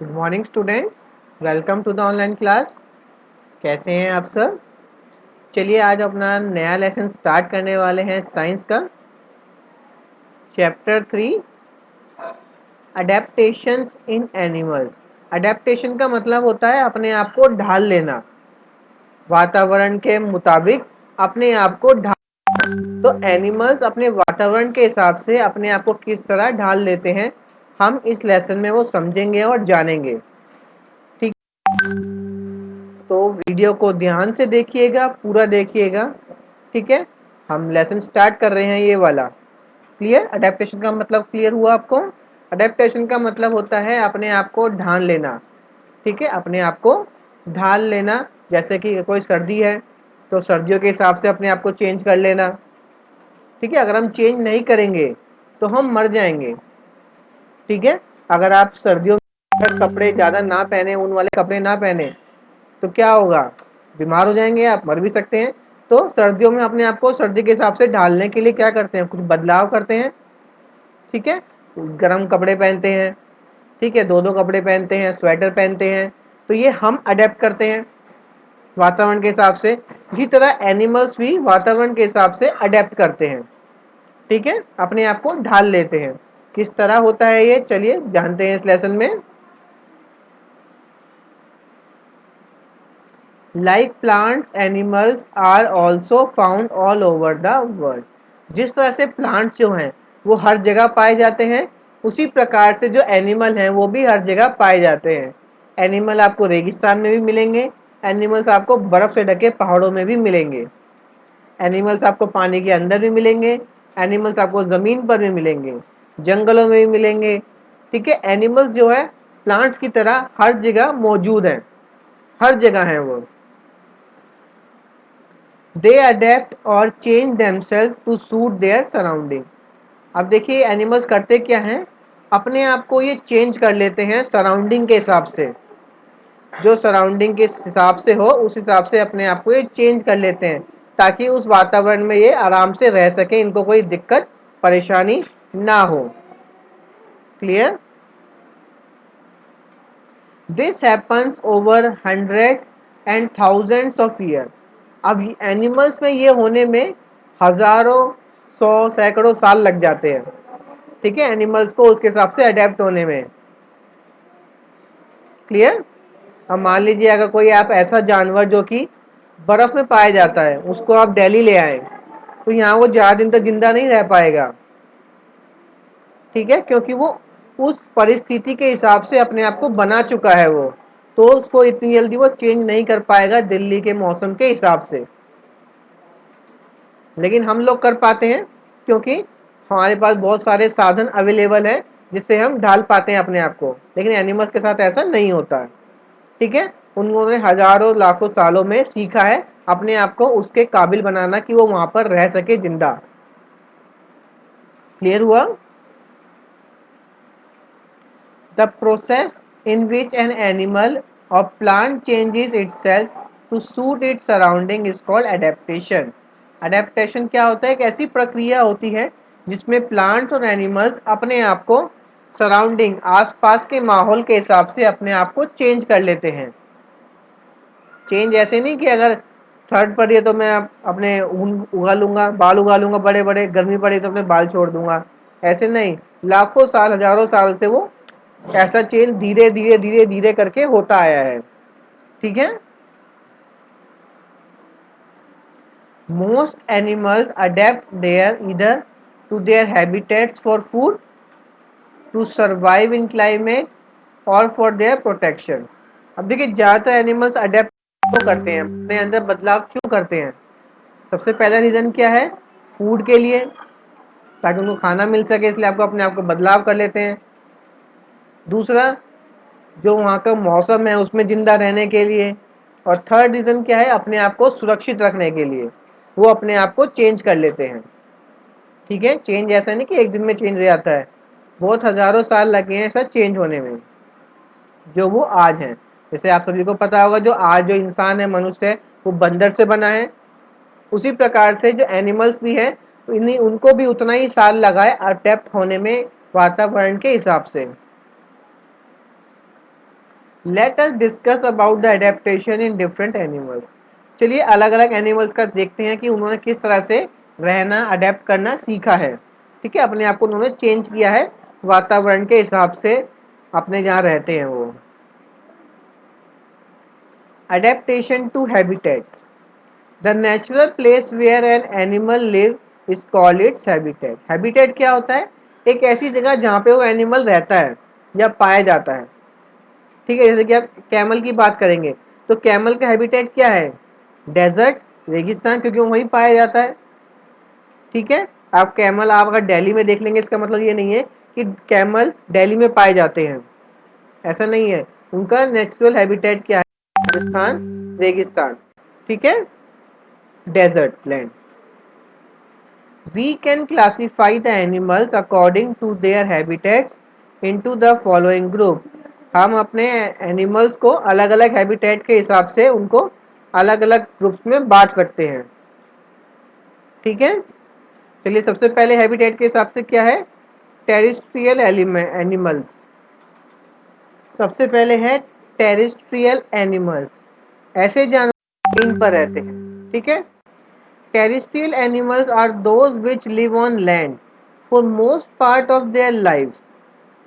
Good morning students, welcome to the online class. कैसे हैं आप सब? चलिए आज अपना नया लेसन स्टार्ट करने वाले हैं साइंस का। चैप्टर 3, अडेप्टेशंस इन एनिमल्स। अडेप्टेशन का मतलब होता है अपने आप को ढाल लेना, वातावरण के मुताबिक अपने आप को ढाल। तो एनिमल्स अपने वातावरण के हिसाब से अपने आप को किस तरह ढाल लेते हैं, हम इस लेसन में वो समझेंगे और जानेंगे। ठीक, तो वीडियो को ध्यान से देखिएगा, पूरा देखिएगा। ठीक है, हम लेसन स्टार्ट कर रहे हैं ये वाला। क्लियर? अडेप्टेशन का मतलब क्लियर हुआ आपको? अडेप्टेशन का मतलब होता है अपने आप को ढाल लेना। ठीक है, अपने आप को ढाल लेना। जैसे कि कोई सर्दी है तो सर्दियों के हिसाब से अपने आप को चेंज कर लेना। ठीक है, अगर हम चेंज नहीं करेंगे तो हम मर जाएंगे। ठीक है, अगर आप सर्दियों में कपड़े ज़्यादा ना पहने, ऊन वाले कपड़े ना पहने तो क्या होगा? बीमार हो जाएंगे, आप मर भी सकते हैं। तो सर्दियों में अपने आप को सर्दी के हिसाब से ढालने के लिए क्या करते हैं? कुछ बदलाव करते हैं। ठीक है, गर्म कपड़े पहनते हैं। ठीक है, दो दो कपड़े पहनते हैं, स्वेटर पहनते हैं। तो ये हम अडेप्ट करते हैं वातावरण के हिसाब से। इसी तरह एनिमल्स भी वातावरण के हिसाब से अडेप्ट करते हैं। ठीक है, अपने आप को ढाल लेते हैं। किस तरह होता है ये, चलिए जानते हैं इस लेसन में। Like plants, animals are also found all over the world. जिस तरह से प्लांट्स जो हैं वो हर जगह पाए जाते हैं, उसी प्रकार से जो एनिमल हैं वो भी हर जगह पाए जाते हैं। एनिमल आपको रेगिस्तान में भी मिलेंगे, एनिमल्स आपको बर्फ से ढके पहाड़ों में भी मिलेंगे, एनिमल्स आपको पानी के अंदर भी मिलेंगे, एनिमल्स आपको ज़मीन पर भी मिलेंगे, जंगलों में भी मिलेंगे। ठीक है, एनिमल्स जो है प्लांट्स की तरह हर जगह मौजूद हैं, हर जगह हैं वो। दे अडेप्ट और change themselves to suit their surrounding. अब देखिए एनिमल्स करते क्या हैं, अपने आप को ये चेंज कर लेते हैं सराउंडिंग के हिसाब से। जो सराउंडिंग के हिसाब से हो उस हिसाब से अपने आप को ये चेंज कर लेते हैं, ताकि उस वातावरण में ये आराम से रह सके, इनको कोई दिक्कत परेशानी ना हो। Clear? This happens over hundreds and thousands of year. अब एनिमल्स में ये होने में हजारों, सौ, सैकड़ों साल लग जाते हैं। ठीक है, एनिमल्स को उसके हिसाब से अडेप्ट होने में। क्लियर? अब मान लीजिए अगर कोई आप ऐसा जानवर जो कि बर्फ में पाया जाता है उसको आप दिल्ली ले आए, तो यहाँ वो ज़्यादा दिन तक जिंदा नहीं रह पाएगा। ठीक है, क्योंकि वो उस परिस्थिति के हिसाब से अपने आप को बना चुका है वो, तो उसको इतनी जल्दी वो चेंज नहीं कर पाएगा दिल्ली के मौसम के हिसाब से। लेकिन हम लोग कर पाते हैं, क्योंकि हमारे पास बहुत सारे साधन अवेलेबल है जिससे हम ढाल पाते हैं अपने आप को। लेकिन एनिमल्स के साथ ऐसा नहीं होता है। ठीक है, उन्होंने हजारों लाखों सालों में सीखा है अपने आप को उसके काबिल बनाना कि वो वहां पर रह सके जिंदा। क्लियर हुआ? The process in which an animal or plant changes itself to suit its surrounding is called adaptation. Adaptation क्या होता है? एक ऐसी प्रक्रिया होती है जिसमें प्लांट्स और एनिमल्स अपने आप को सराउंडिंग, आसपास के माहौल के हिसाब से अपने आप को चेंज कर लेते हैं। चेंज ऐसे नहीं कि अगर ठंड पड़ी है तो मैं अपने ऊन उगा लूंगा, बाल उगा लूंगा बड़े बड़े, गर्मी पड़ी तो अपने बाल छोड़ दूंगा। ऐसे नहीं, लाखों साल, हजारों साल से वो ऐसा चेंज धीरे धीरे धीरे धीरे करके होता आया है। ठीक है, most animals adapt their either to their habitats for food, to survive in climate और फॉर देयर प्रोटेक्शन। अब देखिए ज़्यादातर एनिमल्स अडेप्ट क्यों करते हैं, अपने अंदर बदलाव क्यों करते हैं? सबसे पहला रीज़न क्या है? फूड के लिए, ताकि उनको खाना मिल सके, इसलिए आपको अपने आप को बदलाव कर लेते हैं। दूसरा, जो वहाँ का मौसम है उसमें ज़िंदा रहने के लिए। और थर्ड रीज़न क्या है? अपने आप को सुरक्षित रखने के लिए वो अपने आप को चेंज कर लेते हैं। ठीक है, चेंज ऐसा नहीं कि एक दिन में चेंज हो जाता है, बहुत हज़ारों साल लगे हैं ऐसा चेंज होने में, जो वो आज हैं। जैसे आप सभी को पता होगा, जो आज जो इंसान है, मनुष्य है, वो बंदर से बना है। उसी प्रकार से जो एनिमल्स भी हैं, तो इन्हीं उनको भी उतना ही साल लगा है अडेप्ट होने में वातावरण के हिसाब से। Let us discuss about the adaptation in different animals. चलिए अलग अलग एनिमल्स का देखते हैं कि उन्होंने किस तरह से रहना, अडेप्ट करना सीखा है। ठीक है, अपने आप को उन्होंने चेंज किया है वातावरण के हिसाब से, अपने जहाँ रहते हैं वो। Adaptation to habitats. The natural place where an animal live is called its habitat. Habitat क्या होता है? एक ऐसी जगह जहाँ पे वो एनिमल रहता है या पाया जाता है। ठीक है, जैसे कि आप कैमल की बात करेंगे तो कैमल का हैबिटेट क्या है? डेजर्ट, रेगिस्तान, क्योंकि वो वहीं पाया जाता है। ठीक है, आप कैमल आप अगर दिल्ली में देख लेंगे इसका मतलब ये नहीं है कि कैमल दिल्ली में पाए जाते हैं, ऐसा नहीं है। उनका नेचुरल हैबिटेट क्या है? राजस्थान, रेगिस्तान। ठीक है, desert land. We can classify the animals according to their habitats into the following group. हम अपने एनिमल्स को अलग अलग हैबिटेट के हिसाब से उनको अलग अलग ग्रुप्स में बांट सकते हैं। ठीक है, चलिए सबसे पहले हैबिटेट के हिसाब से क्या है? Terrestrial animals. सबसे पहले है टेरिस्ट्रियल एनिमल्स, ऐसे जानवर जमीन पर रहते हैं। ठीक है, terrestrial animals are those which live on land for most part of their lives.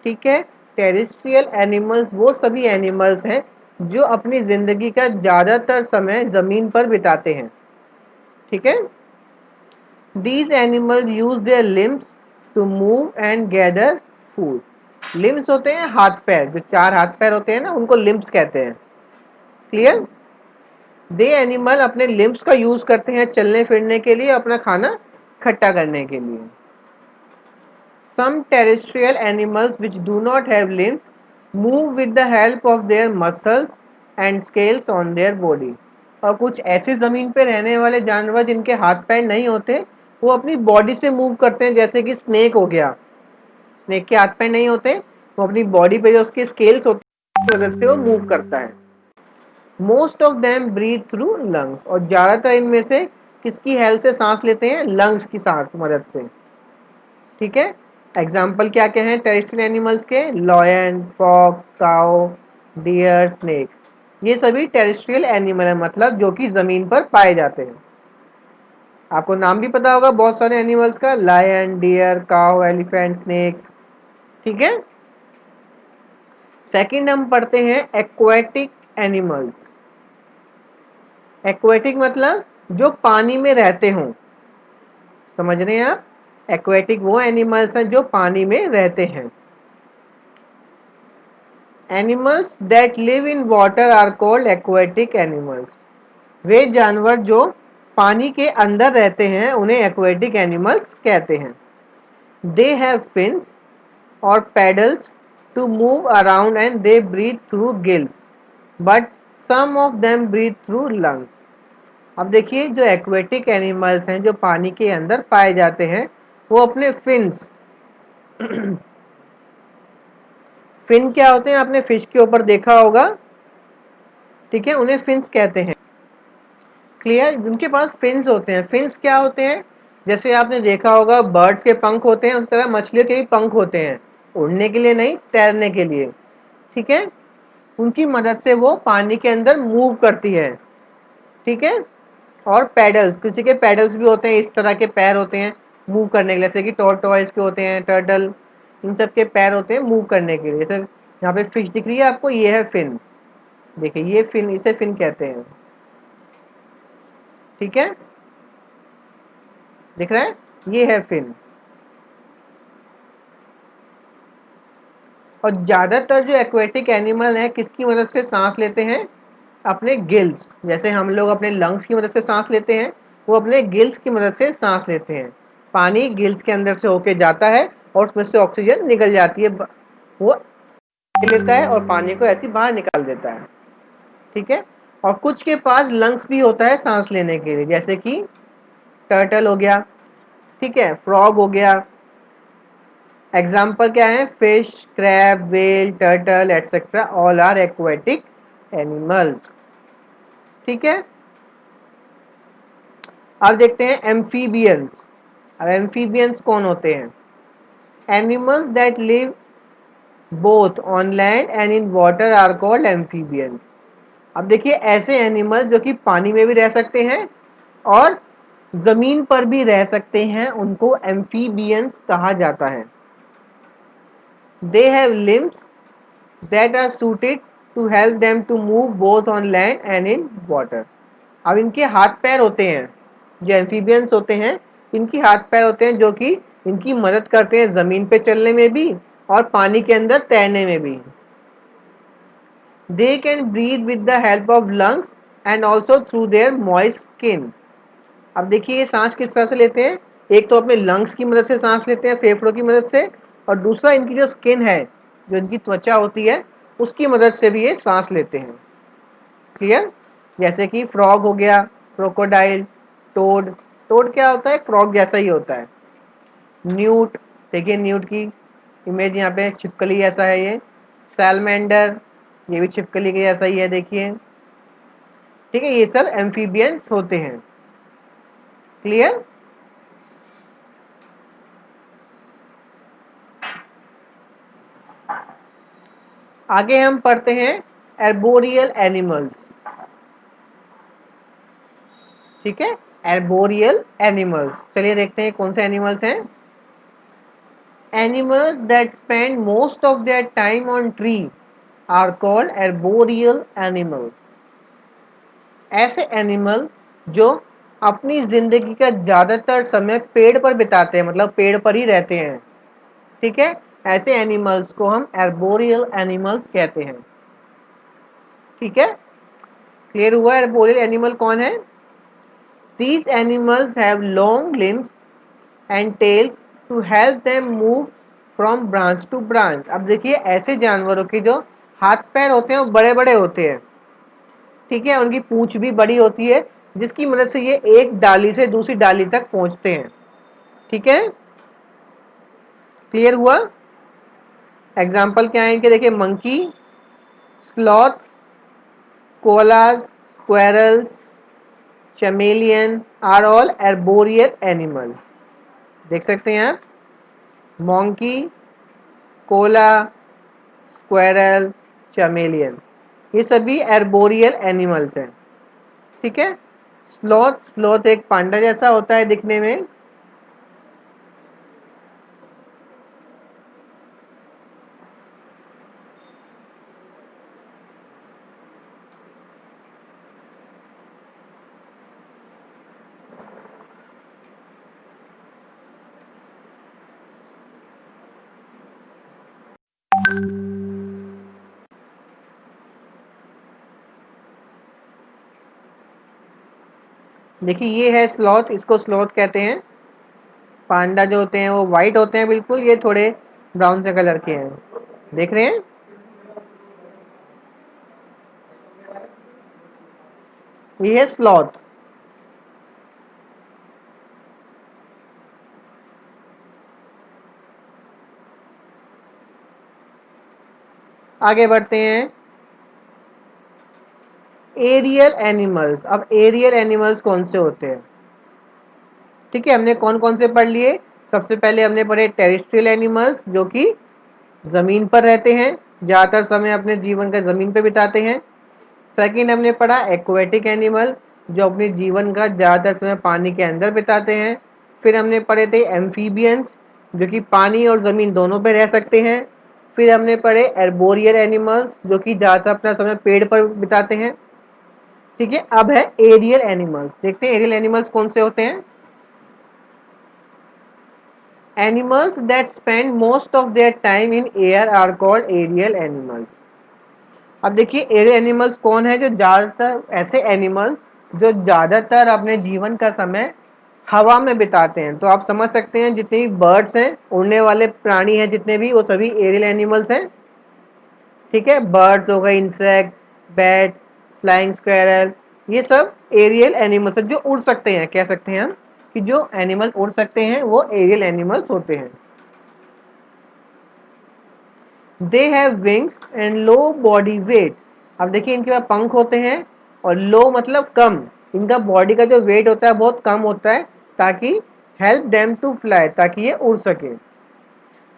ठीक है, टेरिस्ट्रियल एनिमल्स वो सभी एनिमल्स हैं जो अपनी जिंदगी का ज़्यादातर समय ज़मीन पर बिताते हैं। ठीक है, these animals use their limbs to move and gather food. Limbs होते हैं हाथ पैर, जो चार हाथ पैर होते हैं ना, उनको लिम्स कहते हैं। क्लियर? दे एनिमल अपने लिम्स का यूज करते हैं चलने फिरने के लिए, अपना खाना इकट्ठा करने के लिए। Some terrestrial animals which do not have limbs move with the help of their muscles and scales on their body. और कुछ ऐसे जमीन पे रहने वाले जानवर जिनके हाथ पैर नहीं होते, वो अपनी बॉडी से मूव करते हैं, जैसे कि स्नेक हो गया। स्नेक के हाथ पैर नहीं होते, वो अपनी बॉडी पे जो उसके स्केल्स होते हैं उसकी मदद से वो मूव करता है। Most of them breathe through lungs, और ज़्यादातर इनमें से किसकी हेल्प से सांस लेते हैं? लंग्स की सांस मदद से। ठीक है, एग्जाम्पल क्या क्या हैं टेरेस्ट्रियल एनिमल्स के? लॉयन, फॉक्स, काओ, डियर, स्नेक। ये सभी टेरेस्ट्रियल एनिमल है, मतलब जो कि जमीन पर पाए जाते हैं। आपको नाम भी पता होगा बहुत सारे एनिमल्स का, लायन, डियर, काओ, एलिफेंट, स्नेक्स। ठीक है, सेकंड हम पढ़ते हैं एक्वेटिक एनिमल्स। एक्वेटिक मतलब जो पानी में रहते हों, समझ रहे हैं आप? एक्वेटिक वो एनिमल्स हैं जो पानी में रहते हैं। Animals that live in water are called aquatic animals. वे जानवर जो पानी के अंदर रहते हैं उन्हें एक्वेटिक एनिमल्स कहते हैं। दे हैव फिन्स और paddles to move around and they breathe through gills, but some of them breathe through lungs. अब देखिए, जो एक्वेटिक एनिमल्स हैं जो पानी के अंदर पाए जाते हैं, वो अपने फिन्स फिन क्या होते हैं? आपने फिश के ऊपर देखा होगा। ठीक है, उन्हें फिन्स कहते हैं। क्लियर? जिनके पास फिन्स होते हैं। फिन्स क्या होते हैं? जैसे आपने देखा होगा बर्ड्स के पंख होते हैं, उस तरह मछलियों के भी पंख होते हैं, उड़ने के लिए नहीं, तैरने के लिए। ठीक है, उनकी मदद से वो पानी के अंदर मूव करती है। ठीक है, और पैडल्स, किसी के पैडल्स भी होते हैं, इस तरह के पैर होते हैं मूव करने के लिए, जैसे कि टॉर्टोइस के होते हैं, टर्टल, इन सब के पैर होते हैं मूव करने के लिए। जैसे यहाँ पे फिश दिख रही है आपको, ये है फिन। देखिए ये फिन, इसे फिन कहते हैं। ठीक है, दिख रहा है? ये है फिन। और ज़्यादातर जो एक्वेटिक एनिमल हैं किसकी मदद से सांस लेते हैं? अपने गिल्स। जैसे हम लोग अपने लंग्स की मदद से सांस लेते हैं, वो अपने गिल्स की मदद से सांस लेते हैं। पानी गिल्स के अंदर से होके जाता है और उसमें से ऑक्सीजन निकल जाती है, वो लेता है और पानी को ऐसे बाहर निकाल देता है। ठीक है, और कुछ के पास लंग्स भी होता है सांस लेने के लिए, जैसे कि टर्टल हो गया। ठीक है, फ्रॉग हो गया। एग्जाम्पल क्या है? Fish, crab, whale, turtle etcetera all are aquatic animals. ठीक है, अब देखते हैं एम्फीबियंस। अब एम्फीबियंस कौन होते हैं? Animals that live both on land and in water are called amphibians. अब देखिए ऐसे एनिमल्स जो कि पानी में भी रह सकते हैं और जमीन पर भी रह सकते हैं उनको एम्फीबियंस कहा जाता है। They have limbs that are suited to help them to move both on land and in water. अब इनके हाथ पैर होते हैं, जो एम्फीबियंस होते हैं इनकी हाथ पैर होते हैं जो कि इनकी मदद करते हैं ज़मीन पे चलने में भी और पानी के अंदर तैरने में भी। They can breathe with the help of lungs and also through their moist skin. अब देखिए ये सांस किस तरह से लेते हैं, एक तो अपने लंग्स की मदद से सांस लेते हैं, फेफड़ों की मदद से, और दूसरा इनकी जो स्किन है, जो इनकी त्वचा होती है उसकी मदद से भी ये सांस लेते हैं। क्लियर? जैसे कि फ्रॉग हो गया, क्रोकोडाइल, टोड। टोड क्या होता है? फ्रॉग जैसा ही होता है। न्यूट, देखिए न्यूट की इमेज यहाँ पे छिपकली जैसा है ये। सैलमेंडर, ये भी छिपकली के जैसा ही है, देखिए। ठीक है, ये सब एम्फीबियंस होते हैं। क्लियर? आगे हम पढ़ते हैं एर्बोरियल एनिमल्स। ठीक है, एर्बोरियल एनिमल्स, चलिए देखते हैं कौन से एनिमल्स हैं। Animals that spend most of their time on tree are called arboreal animal. ऐसे एनिमल जो अपनी जिंदगी का ज्यादातर समय पेड़ पर बिताते हैं, मतलब पेड़ पर ही रहते हैं। ठीक है, ऐसे एनिमल्स को हम एर्बोरियल एनिमल्स कहते हैं। ठीक है, क्लियर हुआ एर्बोरियल एनिमल कौन है? These animals have long limbs and tails to help them move from branch to branch। अब देखिए ऐसे जानवरों के जो हाथ पैर होते हैं वो बड़े बड़े होते हैं। ठीक है, उनकी पूंछ भी बड़ी होती है जिसकी मदद से ये एक डाली से दूसरी डाली तक पहुंचते हैं। ठीक है, क्लियर हुआ? एग्जाम्पल क्या है इनके, देखिए monkey, sloth, koalas, squirrels, chameleon are all arboreal animal. देख सकते हैं आप, मोंकी, कोला, स्क्वेरल, चमेलियन, ये सभी एर्बोरियल एनिमल्स हैं। ठीक है, स्लॉथ, स्लॉथ एक पांडा जैसा होता है दिखने में। देखिए ये है स्लॉथ, इसको स्लॉथ कहते हैं। पांडा जो होते हैं वो वाइट होते हैं बिल्कुल, ये थोड़े ब्राउन से कलर के हैं। देख रहे हैं, ये है स्लॉथ। आगे बढ़ते हैं, एरियल एनिमल्स। अब एरियल एनिमल्स कौन से होते हैं? ठीक है, हमने कौन कौन से पढ़ लिए? सबसे पहले हमने पढ़े टेरेस्ट्रियल एनिमल्स जो कि जमीन पर रहते हैं, ज्यादातर समय अपने जीवन का जमीन पर बिताते हैं। सेकंड हमने पढ़ा एक्वेटिक एनिमल जो अपने जीवन का ज़्यादातर समय पानी के अंदर बिताते हैं। फिर हमने पढ़े थे एम्फीबियंस जो कि पानी और ज़मीन दोनों पे रह सकते हैं। फिर हमने पढ़े एर्बोरियल एनिमल्स जो कि ज़्यादातर अपना समय पेड़ पर बिताते हैं। ठीक है, अब है एरियल एनिमल्स। देखते हैं एरियल एनिमल्स कौन से होते हैं। Animals that spend most of their time in air are called aerial animals. अब देखिए एरियल एनिमल्स कौन है? जो ज़्यादातर ऐसे एनिमल्स जो ज़्यादातर अपने जीवन का समय हवा में बिताते हैं। तो आप समझ सकते हैं जितने भी बर्ड्स हैं, उड़ने वाले प्राणी हैं जितने भी, वो सभी एरियल एनिमल्स हैं। ठीक है, बर्ड्स हो गए, इंसेक्ट, बैट, फ्लाइंग स्क्वेरल, ये सब एरियल एनिमल्स हैं जो उड़ सकते हैं। कह सकते हैं हम कि जो एनिमल उड़ सकते हैं वो एरियल एनिमल्स होते हैं। They have wings and low body weight. अब देखिए इनके पास पंख होते हैं और लो मतलब कम, इनका बॉडी का जो वेट होता है बहुत कम होता है, ताकि हेल्प देम टू फ्लाई, ताकि ये उड़ सके।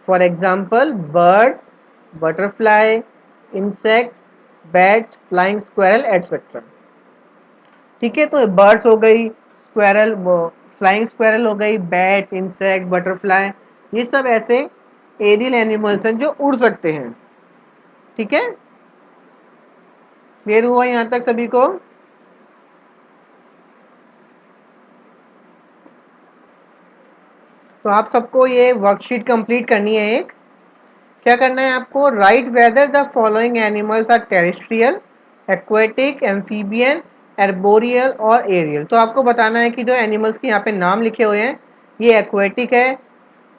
For example birds butterfly, insects, bats, flying squirrel etcetera. ठीक है, तो बर्ड्स हो गई, स्क्वायरल, फ्लाइंग स्क्वायरल हो गई, बैट, इंसेक्ट, बटरफ्लाई, ये सब ऐसे एरियल एनिमल्स हैं जो उड़ सकते हैं। ठीक है, क्लियर हुआ यहां तक सभी को? तो आप सबको ये वर्कशीट कंप्लीट करनी है। एक क्या करना है आपको, write whether the following animals are terrestrial, aquatic, amphibian, arboreal और एरियल। तो आपको बताना है कि जो एनिमल्स के यहाँ पे नाम लिखे हुए हैं ये एक्वेटिक है,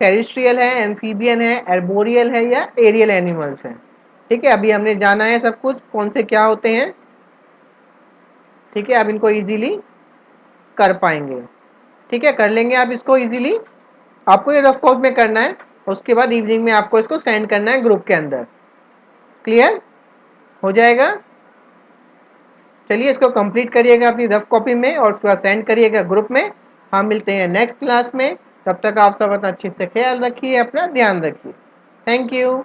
टेरेस्ट्रियल है, एम्फीबियन है, एर्बोरियल है या एरियल एनिमल्स हैं। ठीक है, अभी हमने जाना है सब कुछ कौन से क्या होते हैं। ठीक है, आप इनको इजीली कर पाएंगे। ठीक है, कर लेंगे आप इसको इजीली। आपको ये रफ कॉपी में करना है, उसके बाद इवनिंग में आपको इसको सेंड करना है ग्रुप के अंदर। क्लियर हो जाएगा? चलिए इसको कंप्लीट करिएगा अपनी रफ कॉपी में और उसके बाद सेंड करिएगा ग्रुप में। हम मिलते हैं नेक्स्ट क्लास में, तब तक आप सब अपना अच्छे से ख्याल रखिए, अपना ध्यान रखिए। Thank you.